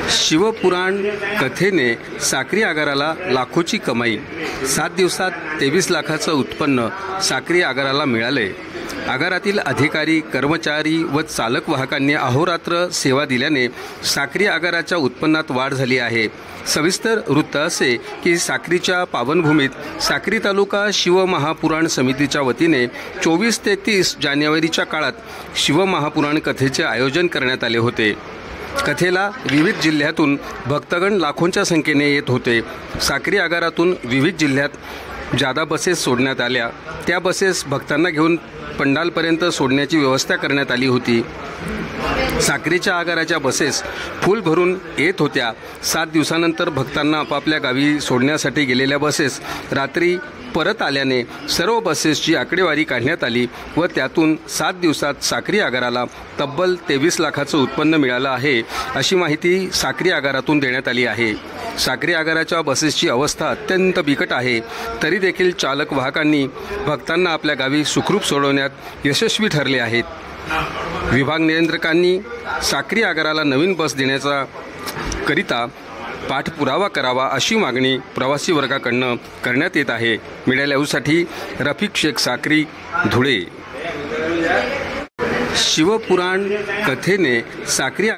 शिवपुराण कथेने साक्री आगाराला लाखोची कमाई। 7 दिवसात 23 लाखाचं उत्पन्न साक्री आगाराला मिळाले। आगारातील अधिकारी, कर्मचारी व चालक वाहकांनी अहोरात्र सेवा दिल्याने साक्री आगाराच्या उत्पन्नात वाढ झाली आहे। सविस्तर वृत्त असे की साक्रीच्या पावनभूमीत साक्री तालुका शिवमहापुराण समितीच्या वतीने 24 ते 30 जानेवारीच्या काळात शिवमहापुराण कथेचे आयोजन करण्यात आले होते। कथेला विविध जिल्ह्यातून भक्तगण लाखोंच्या संख्येने येत होते। साक्री आगारातून विविध जिल्ह्यात जादा बसेस सोडण्यात आल्या। त्या बसेस भक्तांना घेऊन पंडालपर्यंत सोडण्याची व्यवस्था करण्यात आली होती। साक्रीच्या आगाराच्या बसेस फुल भरून येत होत्या। 7 दिवसानंतर भक्तांना आपापल्या गावी सोडण्यासाठी गेलेल्या बसेस रात्री परत आल्याने सर्व बसेसची आकडेवारी काढण्यात आली व त्यातून 7 दिवसात साक्री आगाराला तब्बल 23 लाखाचं उत्पन्न मिळालं आहे, अशी माहिती साक्री आगारातून देण्यात आली आहे। साक्री आगाराच्या बसेसची अवस्था अत्यंत बिकट आहे, तरी देखील चालक वाहकांनी भक्तांना आपल्या गावी सुखरूप सोडवण्यात यशस्वी ठरले आहेत। विभाग नियंत्रकांनी साक्री आगाराला नवीन बस देण्याचा करिता पाठपुरावा करावा, अशी मागणी प्रवासी वर्गाकडून करण्यात येत आहे। मीडिया लाईव्हसाठी रफिक शेख, साक्री, धुळे। शिवपुराण कथेने साक्री